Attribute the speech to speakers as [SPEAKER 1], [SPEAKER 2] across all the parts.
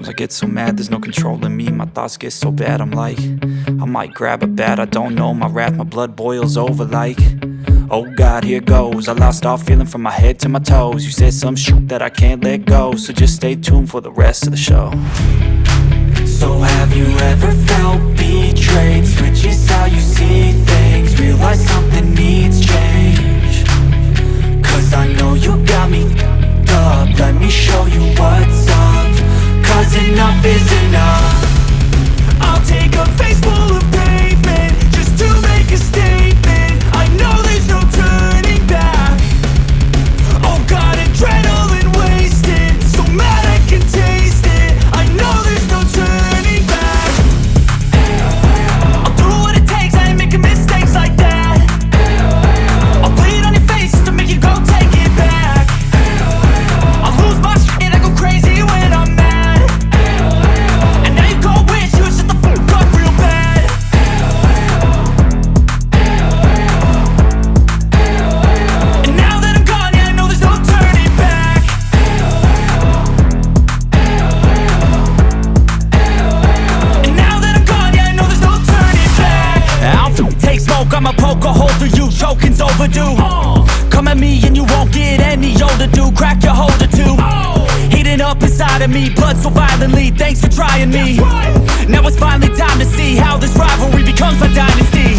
[SPEAKER 1] Sometimes I get so mad, there's no controlling me. My thoughts get so bad, I'm like, I might grab a bat, I don't know. My wrath, my blood boils over like, oh God, here goes. I lost all feeling from my head to my toes. You said some shit that I can't let go, so just stay tuned for the rest of the show. So have you ever felt betrayed? Switches how you see things, realize something needs change. Cause I know you got me f***ed up. Let me show you what's up. Cause enough is enough. I'll take a face full of pavement just to make a statement. I know there's no turning back. Oh God, adrenaline wasted, so mad I can taste it. I know there's no turning back. I'll do what it takes, I ain't making mistakes like that. I'll bleed on your face to make you go take it back. I'll lose my shit, I go crazy when I'm mad. And now you go wish you would shut the fuck up real bad. And now that I'm gone, yeah, I know there's no turning back. And now that I'm gone, yeah, I know there's no turning back. I don't take smoke, I'ma poke a hole through you, choking's overdue. Come at me and you won't get any older, dude. Crack your holder too. Heating up inside of me, blood so violently, thanks for trying me. Now it's finally time to see how this rivalry becomes a dynasty.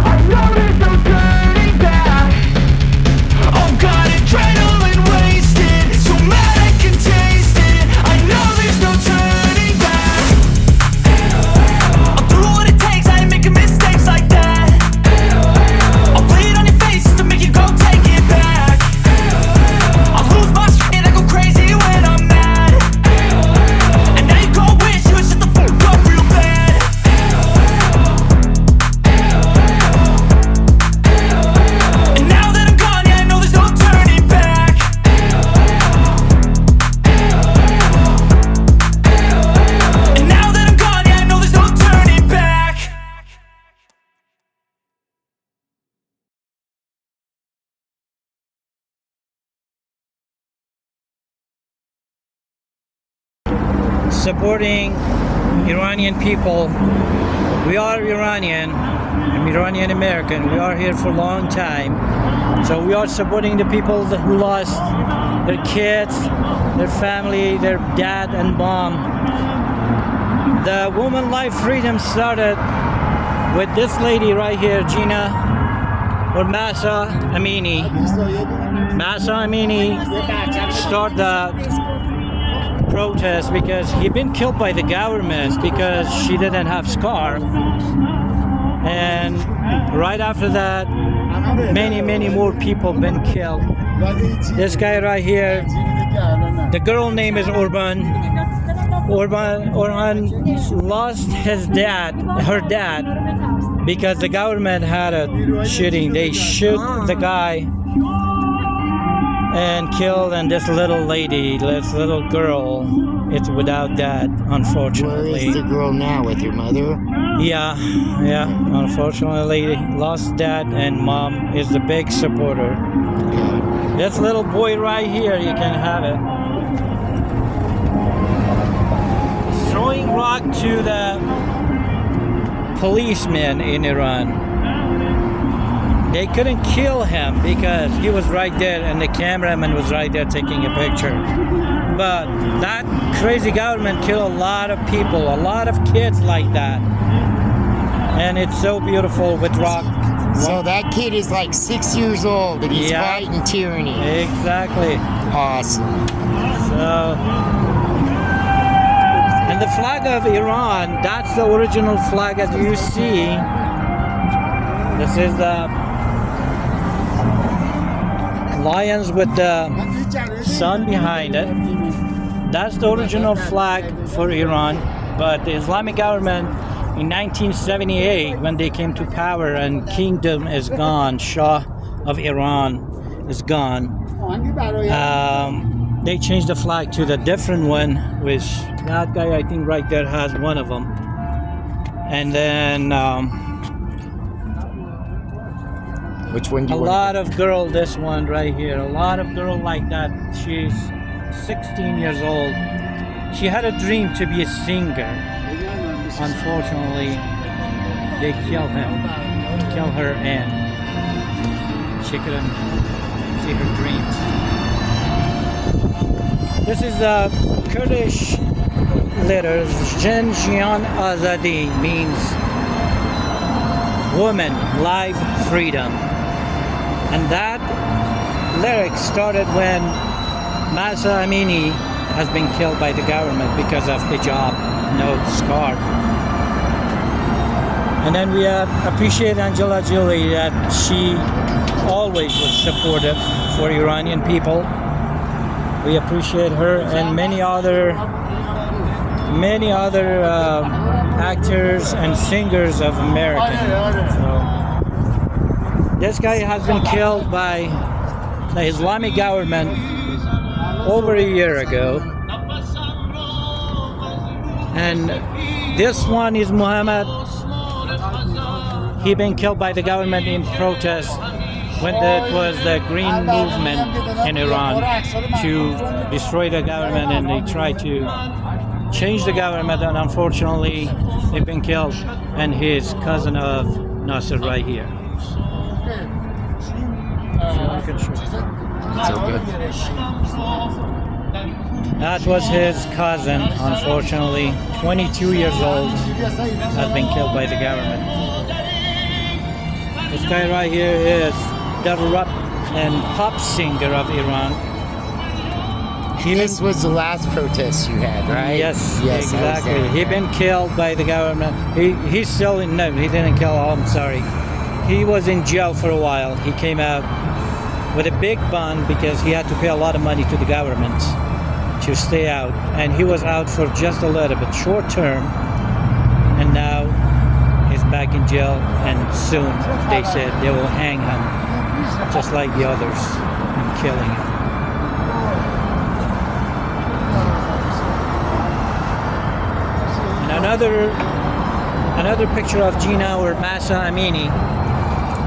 [SPEAKER 1] I know there's no turning back. Oh God, adrenaline wasted, so mad I can taste it. I know there's no turning back. I'll do what it takes, I ain't making mistakes like that. I'll bleed on your face to make you go take it back. I'll lose my shit, I go crazy when I'm mad. And now you go wish you would shut the fuck up real bad. And now that I'm gone, yeah, I know there's no turning back. And now that I'm gone, yeah, I know there's no turning back.
[SPEAKER 2] Supporting Iranian people. We are Iranian. I'm Iranian American. We are here for a long time. So we are supporting the people who lost their kids, their family, their dad and mom. The Woman Life Freedom started with this lady right here, Gina or Masa Amini. Masa Amini started the protest because he'd been killed by the government because she didn't have scarf, and right after that many more people been killed. This guy right here, the girl name is Orban lost her dad because the government had a shooting. They shoot the guy and killed, and this little lady, this little girl, it's without dad, unfortunately.
[SPEAKER 3] Where is the girl now, with your mother?
[SPEAKER 2] Yeah, unfortunately lost dad, and mom is the big supporter.
[SPEAKER 3] Okay.
[SPEAKER 2] This little boy right here, you can have it. Throwing rock to the policemen in Iran. They couldn't kill him because he was right there and the cameraman was right there taking a picture. But that crazy government killed a lot of people, a lot of kids like that. And it's so beautiful with rock.
[SPEAKER 3] So that kid is like 6 years old and he's fighting tyranny.
[SPEAKER 2] Exactly.
[SPEAKER 3] Awesome.
[SPEAKER 2] So, and the flag of Iran, that's the original flag as you see. This is the lions with the sun behind it. That's the original flag for Iran. But the Islamic government in 1978, when they came to power and kingdom is gone, Shah of Iran is gone, they changed the flag to the different one, which that guy I think right there has one of them. And then
[SPEAKER 3] Which one do
[SPEAKER 2] A
[SPEAKER 3] you want?
[SPEAKER 2] lot of girl, this one right here, a lot of girl like that. She's 16 years old. She had a dream to be a singer. Unfortunately, they killed her, and she couldn't see her dreams. This is the Kurdish letters. Jen Jian Azadi means woman, life, freedom. And that lyric started when Masa Amini has been killed by the government because of hijab, no scarf. And then we appreciate Angela Jolie that she always was supportive for Iranian people. We appreciate her and many other actors and singers of America. So, this guy has been killed by the Islamic government over a year ago. And this one is Muhammad. He been killed by the government in protest when it was the green movement in Iran to destroy the government, and they tried to change the government, and unfortunately they've been killed. And his cousin of Nasser right here.
[SPEAKER 3] So good.
[SPEAKER 2] That was his cousin, unfortunately, 22 years old, has been killed by the government. This guy right here is the rap and pop singer of Iran.
[SPEAKER 3] This was the last protest you had, right?
[SPEAKER 2] Yes,
[SPEAKER 3] I was
[SPEAKER 2] exactly.
[SPEAKER 3] there.
[SPEAKER 2] He been killed by the government. He's still in, no, he didn't kill, oh, I'm sorry. He was in jail for a while. He came out with a big bond because he had to pay a lot of money to the government to stay out. And he was out for just a little bit, short term. And now he's back in jail, and soon they said they will hang him, just like the others, and killing him. And another picture of Gina or Masa Amini,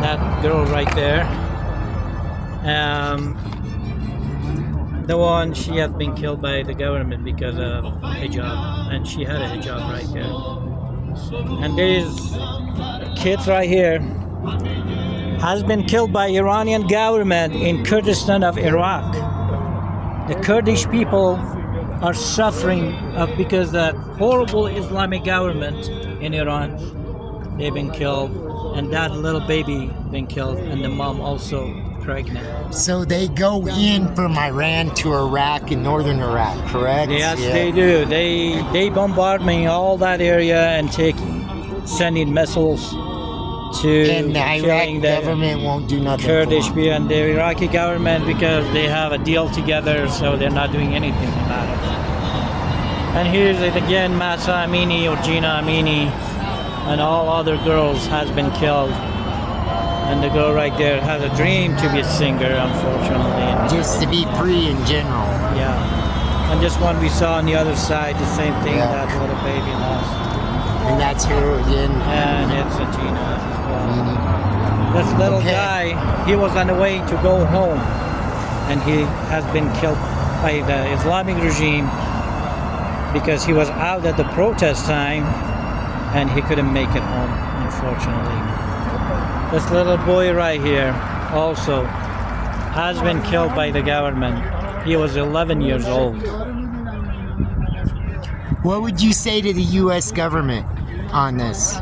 [SPEAKER 2] that girl right there. The one, she has been killed by the government because of hijab, and she had a hijab right here. And these kids right here has been killed by Iranian government in Kurdistan of Iraq. The Kurdish people are suffering because that horrible Islamic government in Iran, they've been killed, and that little baby been killed, and the mom also pregnant.
[SPEAKER 3] So they go in from Iran to Iraq and northern Iraq, correct?
[SPEAKER 2] Yes, they do. They bombarding all that area and sending missiles to
[SPEAKER 3] And the
[SPEAKER 2] killing
[SPEAKER 3] Iraq government won't do nothing
[SPEAKER 2] Kurdish
[SPEAKER 3] for
[SPEAKER 2] people and the Iraqi government because they have a deal together, so they're not doing anything about it. And here's it again, Masa Amini or Gina Amini and all other girls has been killed. And the girl right there has a dream to be a singer, unfortunately. And
[SPEAKER 3] just to be free in general.
[SPEAKER 2] yeah. And this one we saw on the other side, the same thing,
[SPEAKER 3] Yeah.
[SPEAKER 2] that little baby lost.
[SPEAKER 3] And that's her again.
[SPEAKER 2] And it's a Gina as well.
[SPEAKER 3] Meaning.
[SPEAKER 2] This little
[SPEAKER 3] Okay.
[SPEAKER 2] guy, he was on the way to go home, and he has been killed by the Islamic regime because he was out at the protest time and he couldn't make it home, unfortunately. This little boy right here also has been killed by the government. He was 11 years old.
[SPEAKER 3] What would you say to the U.S. government on this?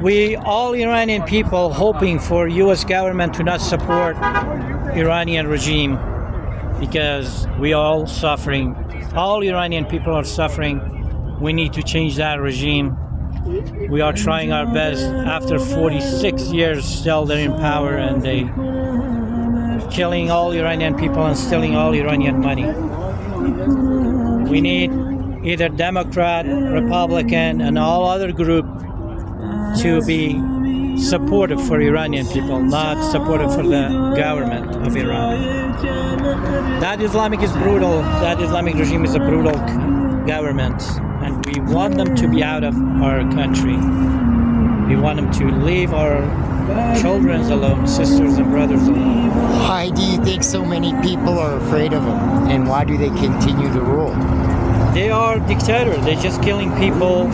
[SPEAKER 2] We, all Iranian people, hoping for U.S. government to not support Iranian regime because we all suffering. All Iranian people are suffering. We need to change that regime. We are trying our best. After 46 years, still they're in power and they killing all Iranian people and stealing all Iranian money. We need either Democrat, Republican, and all other group to be supportive for Iranian people, not supportive for the government of Iran. That Islamic is brutal. That Islamic regime is a brutal government, and we want them to be out of our country. We want them to leave our children alone, sisters and brothers alone.
[SPEAKER 3] Why do you think so many people are afraid of them? And why do they continue to rule?
[SPEAKER 2] They are dictators. They're just killing people.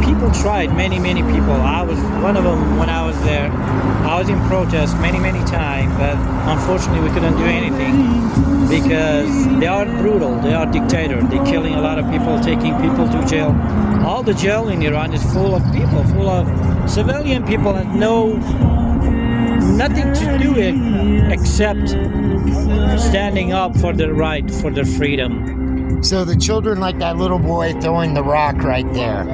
[SPEAKER 2] People tried, many people. I was one of them when I was there. I was in protest many times, but unfortunately we couldn't do anything because they are brutal. They are dictators. They're killing a lot of people, taking people to jail. All the jail in Iran is full of people, full of civilian people and nothing to do it except standing up for their right, for their freedom.
[SPEAKER 3] So the children, like that little boy throwing the rock right there,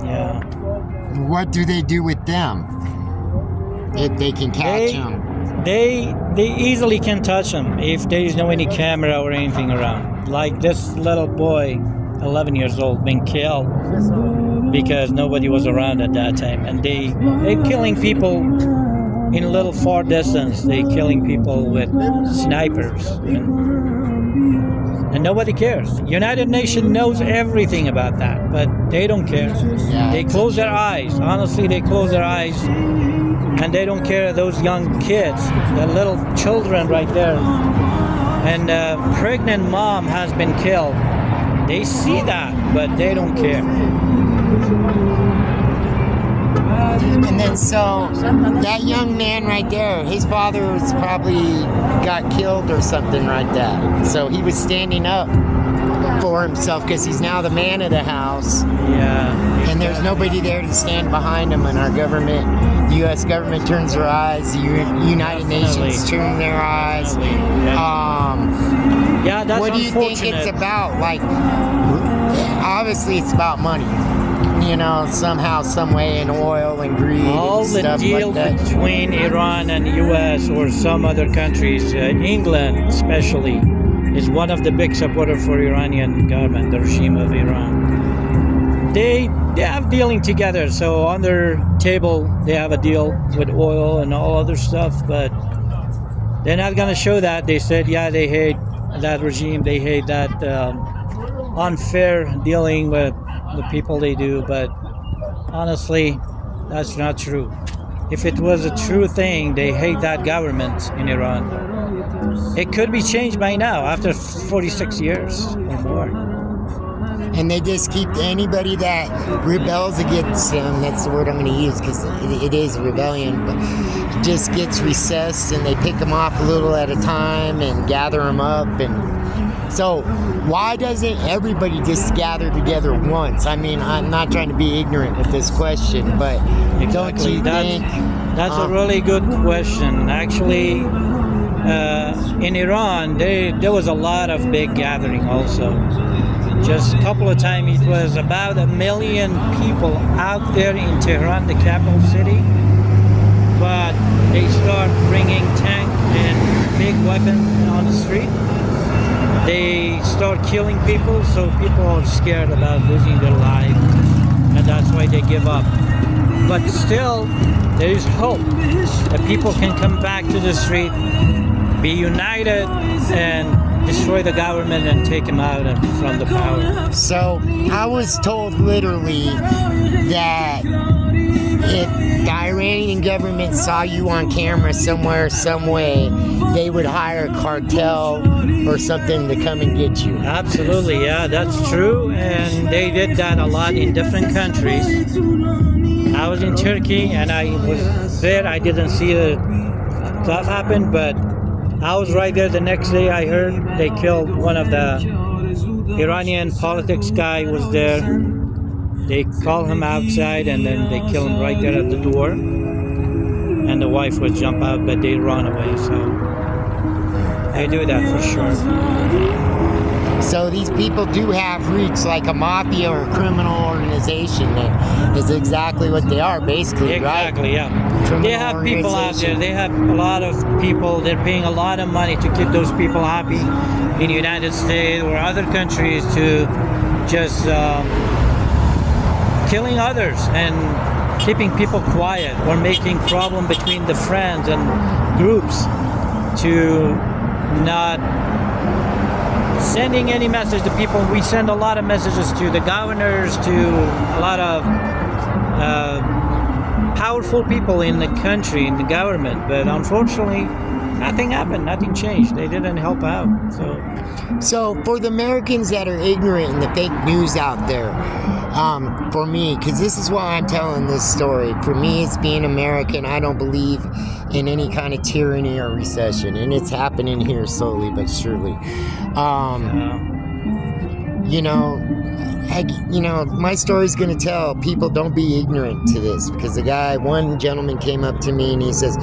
[SPEAKER 2] Yeah.
[SPEAKER 3] what do they do with them? If they can catch them?
[SPEAKER 2] They easily can touch them if there is no any camera or anything around. Like this little boy, 11 years old, been killed because nobody was around at that time, and they're killing people in a little far distance. They're killing people with snipers. And nobody cares. United Nations knows everything about that, but they don't care.
[SPEAKER 3] Yeah.
[SPEAKER 2] They close their eyes. Honestly, they close their eyes, and they don't care. Those young kids, the little children right there, and a pregnant mom has been killed. They see that, but they don't care.
[SPEAKER 3] And then so that young man right there, his father was probably got killed or something like that. So he was standing up for himself because he's now the man of the house.
[SPEAKER 2] Yeah.
[SPEAKER 3] And there's nobody there to stand behind him. And our government, the U.S. government turns their eyes. The United Nations turn their eyes.
[SPEAKER 2] Yeah, that's
[SPEAKER 3] what do you think it's about? Like, obviously it's about money. You know, somehow, some way, in oil and greed
[SPEAKER 2] All
[SPEAKER 3] and
[SPEAKER 2] the
[SPEAKER 3] stuff
[SPEAKER 2] deal
[SPEAKER 3] like that.
[SPEAKER 2] between Iran and U.S. or some other countries, England especially, is one of the big supporters for Iranian government, the regime of Iran. They have dealing together, so on their table they have a deal with oil and all other stuff, but they're not going to show that. They said, yeah, they hate that regime, they hate that unfair dealing with the people they do, but honestly, that's not true. If it was a true thing, they hate that government in Iran. It could be changed by now, after 46 years or more.
[SPEAKER 3] And they just keep anybody that rebels against them, that's the word I'm going to use because it is rebellion, but it just gets recessed and they pick them off a little at a time and gather them up. And so why doesn't everybody just gather together once? I mean, I'm not trying to be ignorant with this question, but don't you think...
[SPEAKER 2] That's a really good question. Actually, in Iran, there was a lot of big gathering also. Just a couple of times, it was about 1 million people out there in Tehran, the capital city. But they start bringing tanks and big weapons on the street. They start killing people, so people are scared about losing their life, and that's why they give up. But still, there is hope that people can come back to the street, be united, and destroy the government and take him out from the power.
[SPEAKER 3] So I was told literally that if the Iranian government saw you on camera somewhere, some way, they would hire a cartel or something to come and get you.
[SPEAKER 2] Absolutely, yeah, that's true, and they did that a lot in different countries. I was in Turkey and I was there. I didn't see the stuff happen, but I was right there the next day. I heard they killed one of the Iranian politics guy was there. They called him outside and then they killed him right there at the door. And the wife would jump out, but they run away. So they do that for sure.
[SPEAKER 3] So these people do have roots like a mafia or a criminal organization that is exactly what they are, basically,
[SPEAKER 2] Exactly,
[SPEAKER 3] right?
[SPEAKER 2] yeah.
[SPEAKER 3] Criminal
[SPEAKER 2] They have people out there.
[SPEAKER 3] organization.
[SPEAKER 2] They have a lot of people. They're paying a lot of money to keep those people happy in the United States or other countries to just killing others and keeping people quiet or making problem between the friends and groups to not sending any message to people. We send a lot of messages to the governors, to a lot of powerful people in the country, in the government, but unfortunately, nothing happened. Nothing changed. They didn't help out.
[SPEAKER 3] So for the Americans that are ignorant in the fake news out there, for me, because this is why I'm telling this story. For me, it's being American. I don't believe in any kind of tyranny or recession, and it's happening here slowly but surely. My story's gonna tell people don't be ignorant to this, because one gentleman came up to me and he says,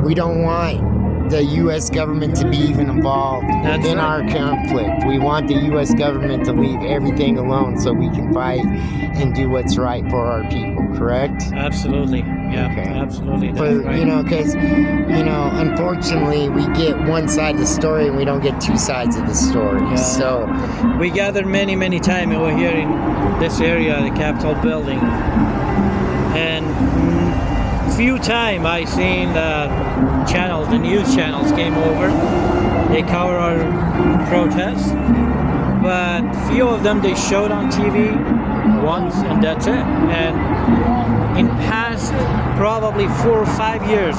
[SPEAKER 3] we don't want the U.S. government to be even involved in our conflict. We want the U.S. government to leave everything alone so we can fight and do what's right for our people, correct?
[SPEAKER 2] Absolutely. Yeah, okay. Absolutely.
[SPEAKER 3] Right. Because, unfortunately, we get one side of the story and we don't get two sides of the story. Yeah. So
[SPEAKER 2] we gathered many times over here in this area, the Capitol building. And few times I seen the news channels came over. They cover our protests, but few of them they showed on TV once, and that's it. And in past probably 4 or 5 years,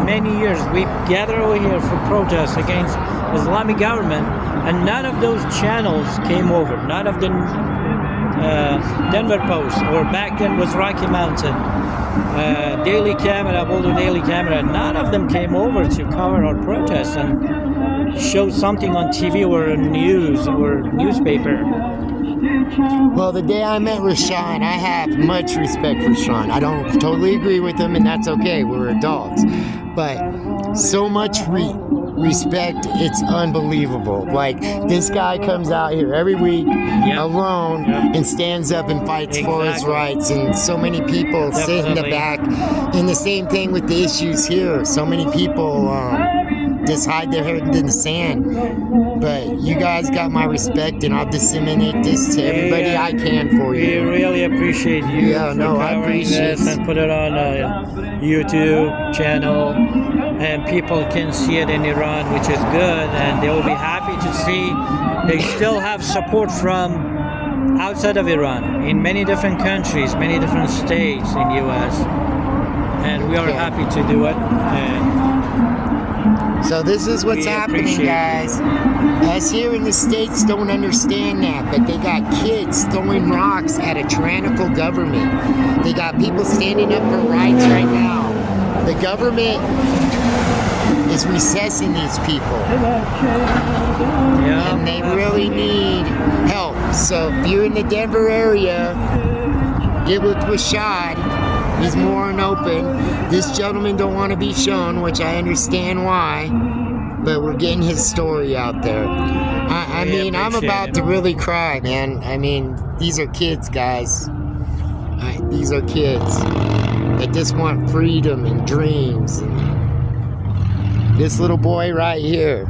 [SPEAKER 2] many years, we gather over here for protests against Islamic government, and none of those channels came over. None of the Denver Post, or back then was Rocky Mountain, Daily Camera, Boulder Daily Camera, none of them came over to cover our protests and show something on TV or news or newspaper.
[SPEAKER 3] Well, the day I met Rashawn, I have much respect for Sean. I don't totally agree with him, and that's okay. We're adults. But so much respect, it's unbelievable. Like, this guy comes out here every week alone and stands up and fights for his rights, and so many people sit in the back. And the same thing with the issues here. So many people just hide their head in the sand. But you guys got my respect, and I'll disseminate this to everybody I can for you.
[SPEAKER 2] We really appreciate you for covering this and put it on a YouTube channel, and people can see it in Iran, which is good, and they will be happy to see they still have support from outside of Iran, in many different countries, many different states in U.S., and we are happy to do it. And
[SPEAKER 3] so this is what's happening, guys. Us here in the States don't understand that, but they got kids throwing rocks at a tyrannical government. They got people standing up for rights right now. The government is recessing these people. And they really need help. So if you're in the Denver area, get with Rashad. He's more and open. This gentleman don't want to be shown, which I understand why, but we're getting his story out there. I mean, I'm about to really cry, man. I mean, these are kids, guys. These are kids that just want freedom and dreams. And this little boy right here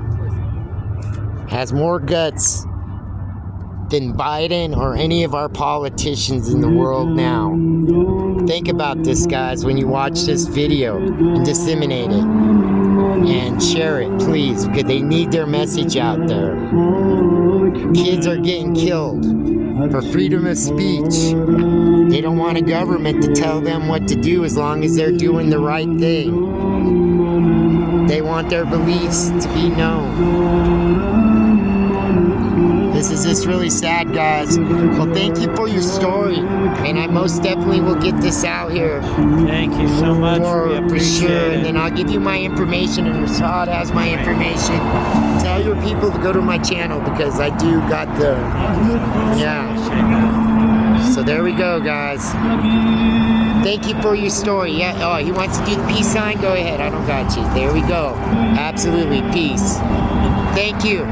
[SPEAKER 3] has more guts than Biden or any of our politicians in the world now. Think about this, guys, when you watch this video, and disseminate it and share it, please, because they need their message out there. Kids are getting killed for freedom of speech. They don't want a government to tell them what to do as long as they're doing the right thing. They want their beliefs to be known. This is just really sad, guys. Well, thank you for your story, and I most definitely will get this out here.
[SPEAKER 2] Thank you so much. We appreciate it.
[SPEAKER 3] And then I'll give you my information, and Rashad has my information. Tell your people to go to my channel, because I do got the... Yeah. So there we go, guys. Thank you for your story. Yeah. Oh, he wants to do the peace sign? Go ahead. I don't got you. There we go. Absolutely. Peace. Thank you.